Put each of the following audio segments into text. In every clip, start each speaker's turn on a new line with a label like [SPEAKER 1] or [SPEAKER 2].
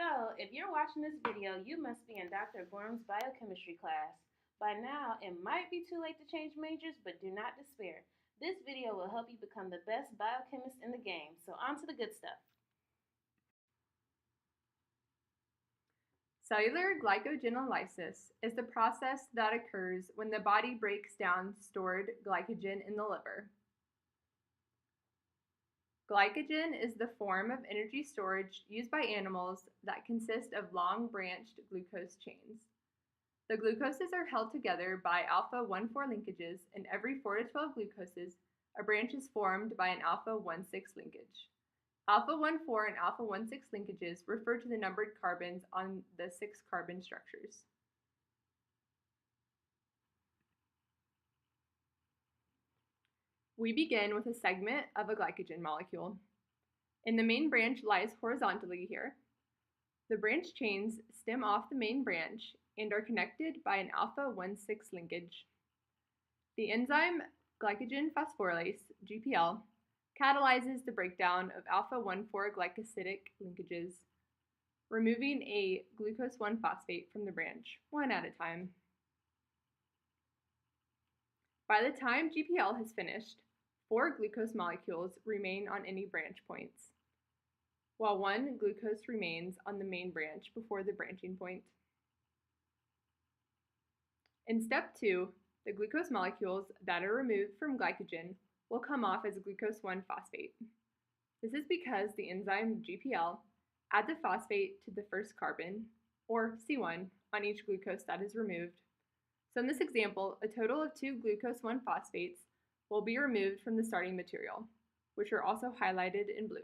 [SPEAKER 1] So, if you're watching this video, you must be in Dr. Gorham's biochemistry class. By now, it might be too late to change majors, but do not despair. This video will help you become the best biochemist in the game. So, on to the good stuff.
[SPEAKER 2] Cellular glycogenolysis is the process that occurs when the body breaks down stored glycogen in the liver. Glycogen is the form of energy storage used by animals that consist of long-branched glucose chains. The glucoses are held together by alpha-1,4 linkages, and every 4 to 12 glucoses, a branch is formed by an alpha-1,6 linkage. Alpha-1,4 and alpha-1,6 linkages refer to the numbered carbons on the 6 carbon structures. We begin with a segment of a glycogen molecule. And the main branch lies horizontally here. The branch chains stem off the main branch and are connected by an alpha-1,6 linkage. The enzyme glycogen phosphorylase, GPL, catalyzes the breakdown of alpha-1,4 glycosidic linkages, removing a glucose 1-phosphate from the branch, one at a time. By the time GPL has finished, 4 glucose molecules remain on any branch points, while 1 glucose remains on the main branch before the branching point. In step 2, the glucose molecules that are removed from glycogen will come off as glucose 1-phosphate. This is because the enzyme GPL adds a phosphate to the first carbon, or C1, on each glucose that is removed. So in this example, a total of 2 glucose 1-phosphates will be removed from the starting material, which are also highlighted in blue.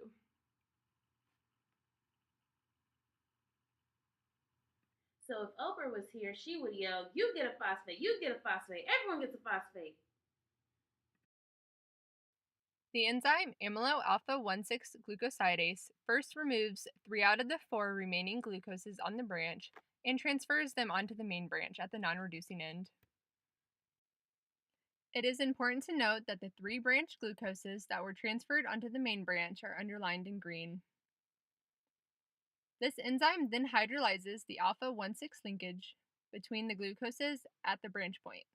[SPEAKER 1] So, if Oprah was here, she would yell, "You get a phosphate, you get a phosphate, everyone gets a phosphate."
[SPEAKER 2] The enzyme amylo alpha-1,6 glucosidase first removes 3 out of the 4 remaining glucoses on the branch and transfers them onto the main branch at the non-reducing end. It is important to note that the 3 branch glucoses that were transferred onto the main branch are underlined in green. This enzyme then hydrolyzes the alpha-1,6 linkage between the glucoses at the branch point,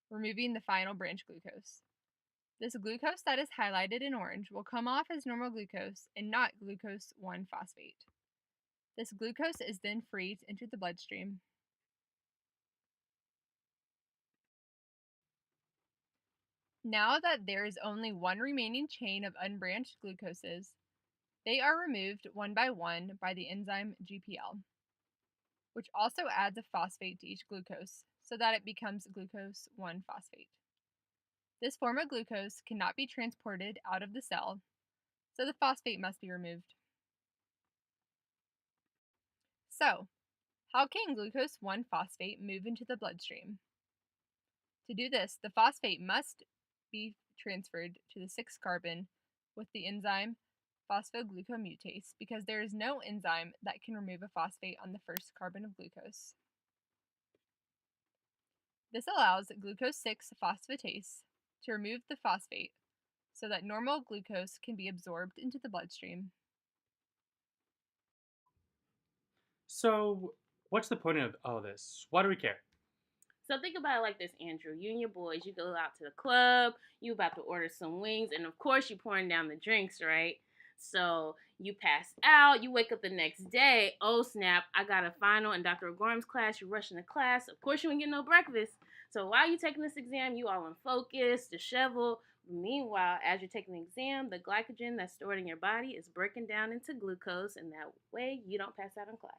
[SPEAKER 2] removing the final branch glucose. This glucose that is highlighted in orange will come off as normal glucose and not glucose 1-phosphate. This glucose is then free to enter the bloodstream. Now that there is only 1 remaining chain of unbranched glucoses, they are removed one by one by the enzyme GPL, which also adds a phosphate to each glucose so that it becomes glucose 1-phosphate. This form of glucose cannot be transported out of the cell, so the phosphate must be removed. So, how can glucose 1-phosphate move into the bloodstream? To do this, the phosphate must be transferred to the 6th carbon with the enzyme phosphoglucomutase because there is no enzyme that can remove a phosphate on the first carbon of glucose. This allows glucose 6-phosphatase to remove the phosphate so that normal glucose can be absorbed into the bloodstream.
[SPEAKER 3] So, what's the point of all this? Why do we care?
[SPEAKER 1] So think about it like this, Andrew. You and your boys, you go out to the club, you about to order some wings, and of course you pouring down the drinks, right? So you pass out, you wake up the next day, oh snap, I got a final in Dr. Gorham's class, you're rushing to class, of course you ain't getting no breakfast. So while you taking this exam, you all unfocused, disheveled. Meanwhile, as you're taking the exam, the glycogen that's stored in your body is breaking down into glucose, and that way you don't pass out in class.